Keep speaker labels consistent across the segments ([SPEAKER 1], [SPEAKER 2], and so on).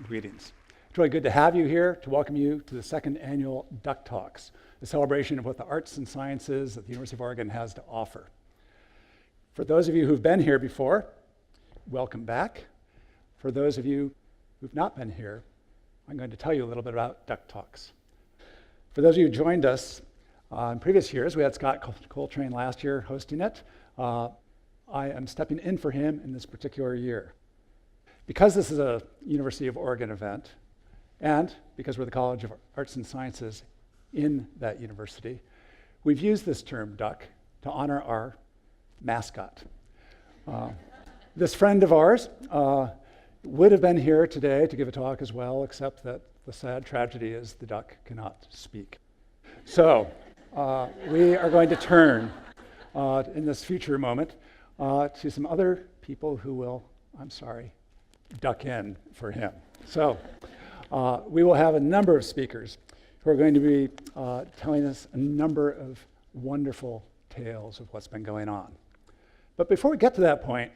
[SPEAKER 1] greetings. It's really good to have you here, to welcome you to the second annual DukTalks, a celebration of what the arts and sciences that the University of Oregon has to offer. For those of you who've been here before, welcome back. For those of you who've not been here, I'm going to tell you a little bit about DukTalks. For those of you who joined us in previous years, we had Scott Coltrane last year hosting it. I am stepping in for him in this particular year. Because this is a University of Oregon event, and because we're the College of Arts and Sciences in that university, we've used this term, Duck, to honor our mascot. This friend of ours would have been here today to give a talk as well, except that the sad tragedy is the duck cannot speak. So we are going to turn in this future moment to some other people who will, duck in for him. So we will have a number of speakers who are going to be telling us a number of wonderful tales of what's been going on. But before we get to that point,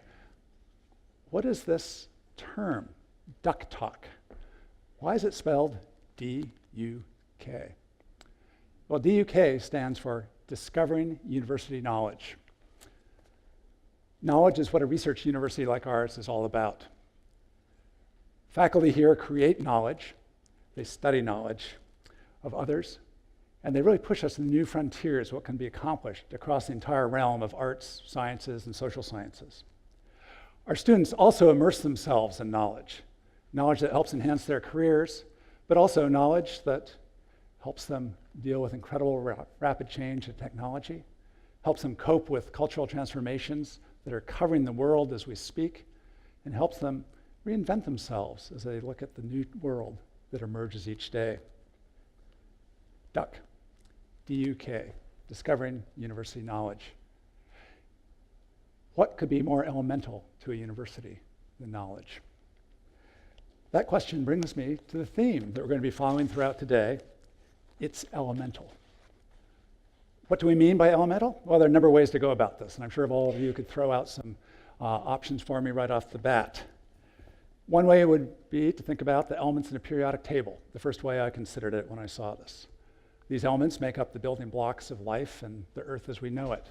[SPEAKER 1] what is this term, DukTalk? Why is it spelled D-U-K? Well, D-U-K stands for Discovering University Knowledge. Knowledge is what a research university like ours is all about. Faculty here create knowledge, they study knowledge of others, and they really push us to the new frontiers, what can be accomplished across the entire realm of arts, sciences, and social sciences. Our students also immerse themselves in knowledge that helps enhance their careers, but also knowledge that helps them deal with incredible rapid change in technology, helps them cope with cultural transformations that are covering the world as we speak, and helps them reinvent themselves as they look at the new world that emerges each day. Duck, D-U-K, Discovering University Knowledge. What could be more elemental to a university than knowledge? That question brings me to the theme that we're going to be following throughout today. It's elemental. What do we mean by elemental? Well, there are a number of ways to go about this, and I'm sure all of you could throw out some options for me right off the bat. One way would be to think about the elements in a periodic table, the first way I considered it when I saw this. These elements make up the building blocks of life and the earth as we know it.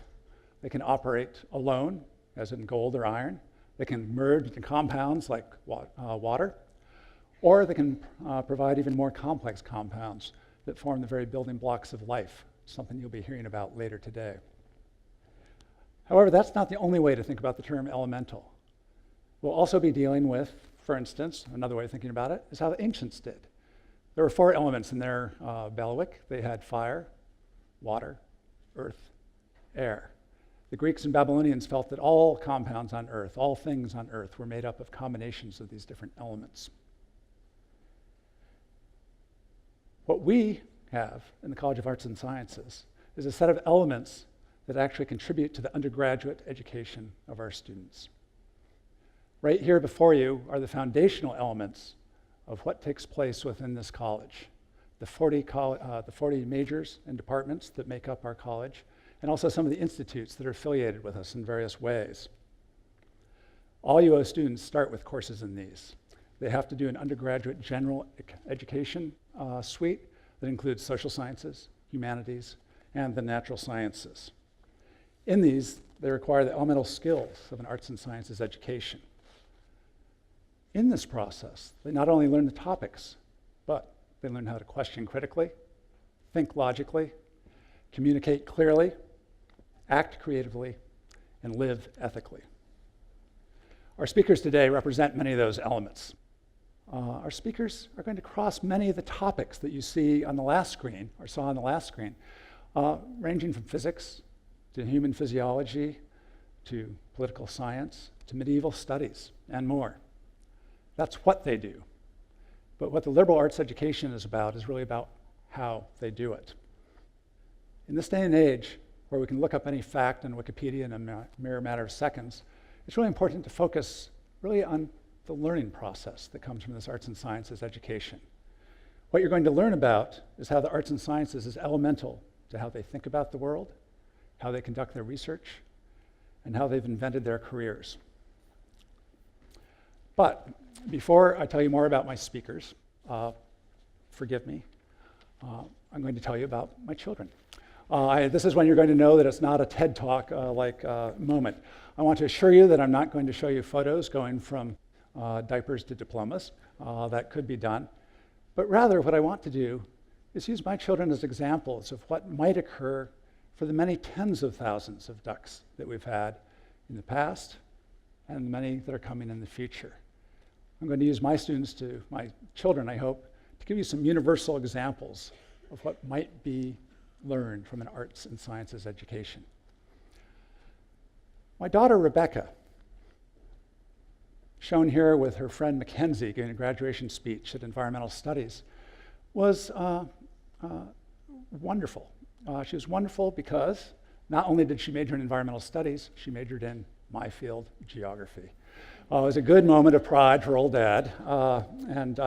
[SPEAKER 1] They can operate alone, as in gold or iron. They can merge into compounds like water, or they can provide even more complex compounds that form the very building blocks of life, something you'll be hearing about later today. However, that's not the only way to think about the term elemental. We'll also be dealing with, for instance, another way of thinking about it is how the ancients did. There were 4 elements in their bailiwick. They had fire, water, earth, air. The Greeks and Babylonians felt that all compounds on earth, all things on earth, were made up of combinations of these different elements. What we have in the College of Arts and Sciences is a set of elements that actually contribute to the undergraduate education of our students. Right here before you are the foundational elements of what takes place within this college. The 40 majors and departments that make up our college, and also some of the institutes that are affiliated with us in various ways. All UO students start with courses in these. They have to do an undergraduate general education suite that includes social sciences, humanities, and the natural sciences. In these, they require the elemental skills of an arts and sciences education. In this process, they not only learn the topics, but they learn how to question critically, think logically, communicate clearly, act creatively, and live ethically. Our speakers today represent many of those elements. Our speakers are going to cross many of the topics that you see on the last screen, or saw on the last screen, ranging from physics to human physiology, to political science, to medieval studies, and more. That's what they do. But what the liberal arts education is about is really about how they do it. In this day and age, where we can look up any fact in Wikipedia in a mere matter of seconds, it's really important to focus really on the learning process that comes from this arts and sciences education. What you're going to learn about is how the arts and sciences is elemental to how they think about the world, how they conduct their research, and how they've invented their careers. But Before I tell you more about my speakers, forgive me, I'm going to tell you about my children. This is when you're going to know that it's not a TED Talk moment. I want to assure you that I'm not going to show you photos going from diapers to diplomas. That could be done. But rather, what I want to do is use my children as examples of what might occur for the many tens of thousands of ducks that we've had in the past and many that are coming in the future. I'm going to use my children, I hope, to give you some universal examples of what might be learned from an arts and sciences education. My daughter, Rebecca, shown here with her friend Mackenzie giving a graduation speech at Environmental Studies, was wonderful. She was wonderful because not only did she major in environmental studies, she majored in my field, geography. It was a good moment of pride for old Dad, and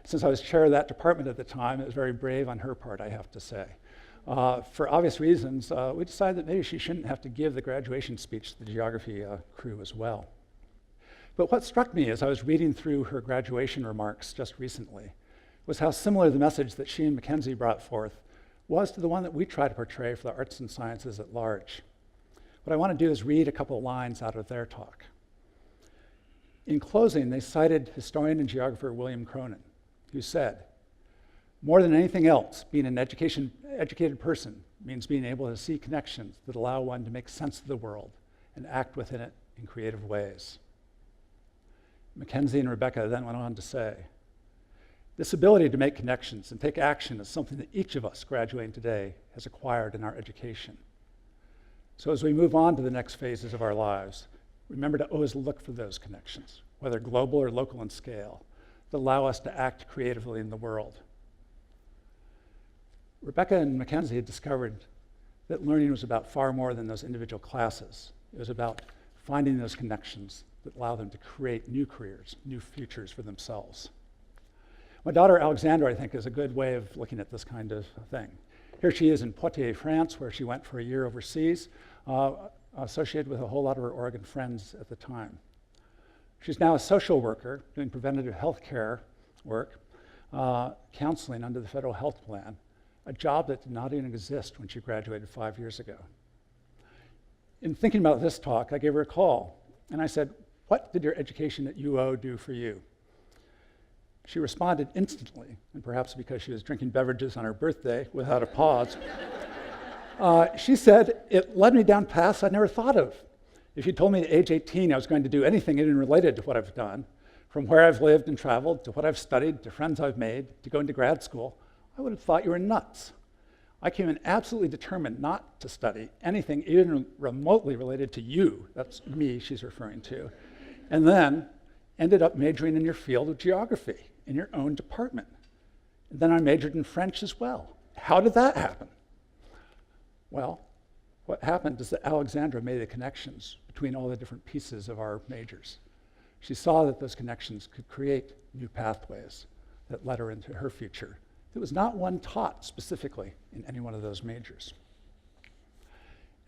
[SPEAKER 1] since I was chair of that department at the time, it was very brave on her part, I have to say. For obvious reasons, we decided that maybe she shouldn't have to give the graduation speech to the geography crew as well. But what struck me as I was reading through her graduation remarks just recently was how similar the message that she and Mackenzie brought forth was to the one that we try to portray for the arts and sciences at large. What I want to do is read a couple of lines out of their talk. In closing, they cited historian and geographer William Cronin, who said, "More than anything else, being an educated person means being able to see connections that allow one to make sense of the world and act within it in creative ways." Mackenzie and Rebecca then went on to say, "This ability to make connections and take action is something that each of us graduating today has acquired in our education. So as we move on to the next phases of our lives, remember to always look for those connections, whether global or local in scale, that allow us to act creatively in the world." Rebecca and Mackenzie had discovered that learning was about far more than those individual classes. It was about finding those connections that allow them to create new careers, new futures for themselves. My daughter Alexandra, I think, is a good way of looking at this kind of thing. Here she is in Poitiers, France, where she went for a year overseas, associated with a whole lot of her Oregon friends at the time. She's now a social worker doing preventative health care work, counseling under the federal health plan, a job that did not even exist when she graduated 5 years ago. In thinking about this talk, I gave her a call, and I said, "What did your education at UO do for you?" She responded instantly, and perhaps because she was drinking beverages on her birthday without a pause. She said, "It led me down paths I'd never thought of. If you told me at age 18 I was going to do anything even related to what I've done, from where I've lived and traveled, to what I've studied, to friends I've made, to going to grad school, I would have thought you were nuts. I came in absolutely determined not to study anything even remotely related to you," that's me she's referring to, "and then ended up majoring in your field of geography, in your own department. And then I majored in French as well. How did that happen?" Well, what happened is that Alexandra made the connections between all the different pieces of our majors. She saw that those connections could create new pathways that led her into her future. There was not one taught specifically in any one of those majors.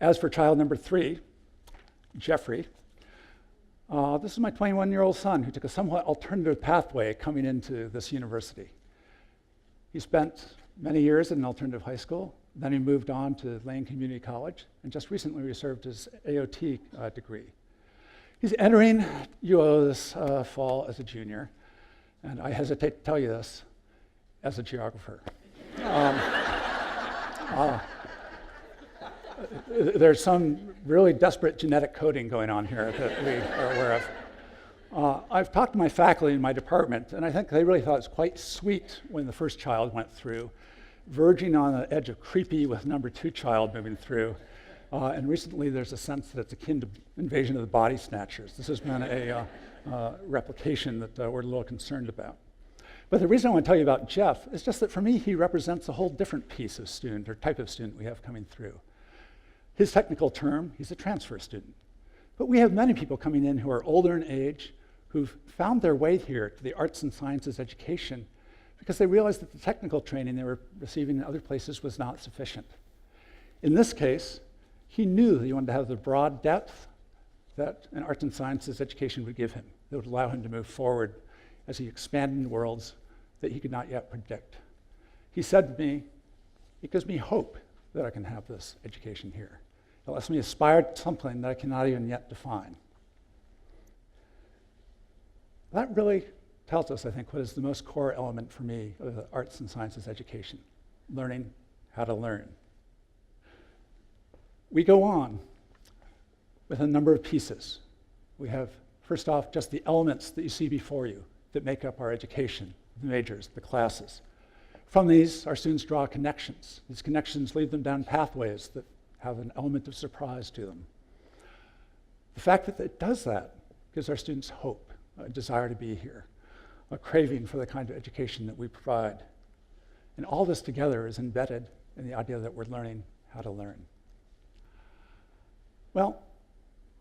[SPEAKER 1] As for child number 3, Geoffrey, this is my 21-year-old son who took a somewhat alternative pathway coming into this university. He spent many years in an alternative high school, then he moved on to Lane Community College, and just recently received his AOT degree. He's entering UO this fall as a junior, and I hesitate to tell you this, as a geographer. There's some really desperate genetic coding going on here that we are aware of. I've talked to my faculty in my department, and I think they really thought it was quite sweet when the first child went through, verging on the edge of creepy with number 2 child moving through. And recently there's a sense that it's akin to Invasion of the Body Snatchers. This has been a replication that we're a little concerned about. But the reason I want to tell you about Jeff is just that for me, he represents a whole different piece of student or type of student we have coming through. His technical term, he's a transfer student. But we have many people coming in who are older in age, who've found their way here to the arts and sciences education because they realized that the technical training they were receiving in other places was not sufficient. In this case, he knew that he wanted to have the broad depth that an arts and sciences education would give him, that would allow him to move forward as he expanded in worlds that he could not yet predict. He said to me, "It gives me hope that I can have this education here. It lets me aspire to something that I cannot even yet define." That really tells us, I think, what is the most core element for me of the arts and sciences education: learning how to learn. We go on with a number of pieces. We have, first off, just the elements that you see before you that make up our education, the majors, the classes. From these, our students draw connections. These connections lead them down pathways that have an element of surprise to them. The fact that it does that gives our students hope, a desire to be here, a craving for the kind of education that we provide. And all this together is embedded in the idea that we're learning how to learn. Well,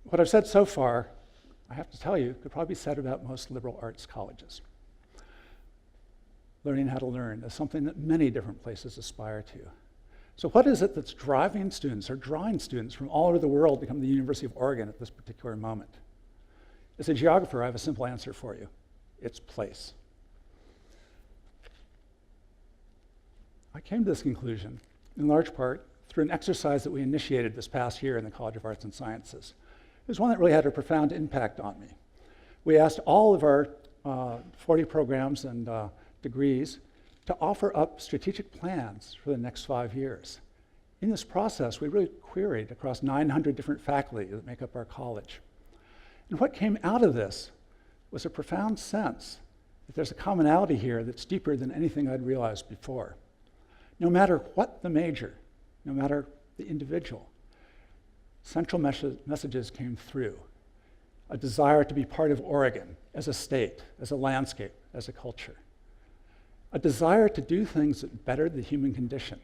[SPEAKER 1] what I've said so far, I have to tell you, could probably be said about most liberal arts colleges. Learning how to learn is something that many different places aspire to. So what is it that's driving students or drawing students from all over the world to come to the University of Oregon at this particular moment? As a geographer, I have a simple answer for you. It's place. I came to this conclusion, in large part, through an exercise that we initiated this past year in the College of Arts and Sciences. It was one that really had a profound impact on me. We asked all of our 40 programs and degrees to offer up strategic plans for the next 5 years. In this process, we really queried across 900 different faculty that make up our college. And what came out of this was a profound sense that there's a commonality here that's deeper than anything I'd realized before. No matter what the major, no matter the individual, central messages came through. A desire to be part of Oregon as a state, as a landscape, as a culture. A desire to do things that bettered the human condition.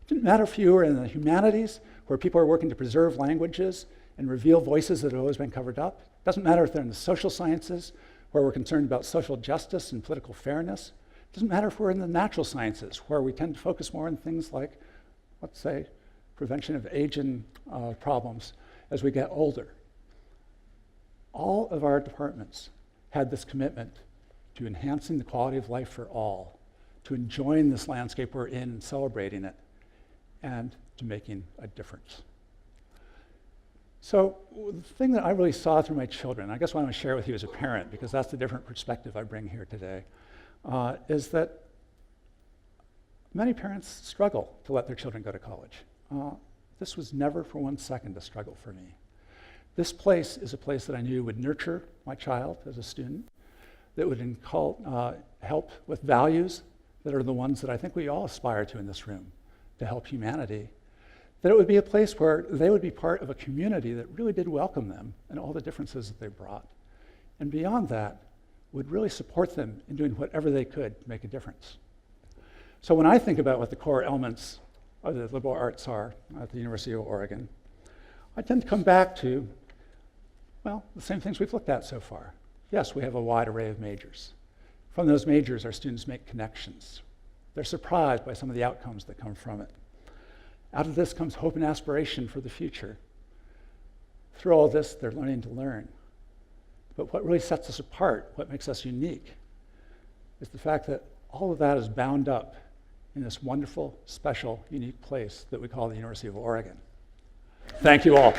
[SPEAKER 1] It didn't matter if you were in the humanities, where people are working to preserve languages and reveal voices that have always been covered up. It doesn't matter if they're in the social sciences, where we're concerned about social justice and political fairness. It doesn't matter if we're in the natural sciences, where we tend to focus more on things like, let's say, prevention of aging problems as we get older. All of our departments had this commitment to enhancing the quality of life for all, to enjoying this landscape we're in and celebrating it, and to making a difference. So the thing that I really saw through my children, I guess what I want to share with you as a parent, because that's the different perspective I bring here today, is that many parents struggle to let their children go to college. This was never for 1 second a struggle for me. This place is a place that I knew would nurture my child as a student, that would help with values that are the ones that I think we all aspire to in this room, to help humanity, that it would be a place where they would be part of a community that really did welcome them and all the differences that they brought. And beyond that, would really support them in doing whatever they could to make a difference. So when I think about what the core elements of the liberal arts are at the University of Oregon, I tend to come back to, well, the same things we've looked at so far. Yes, we have a wide array of majors. From those majors, our students make connections. They're surprised by some of the outcomes that come from it. Out of this comes hope and aspiration for the future. Through all this, they're learning to learn. But what really sets us apart, what makes us unique, is the fact that all of that is bound up in this wonderful, special, unique place that we call the University of Oregon. Thank you all.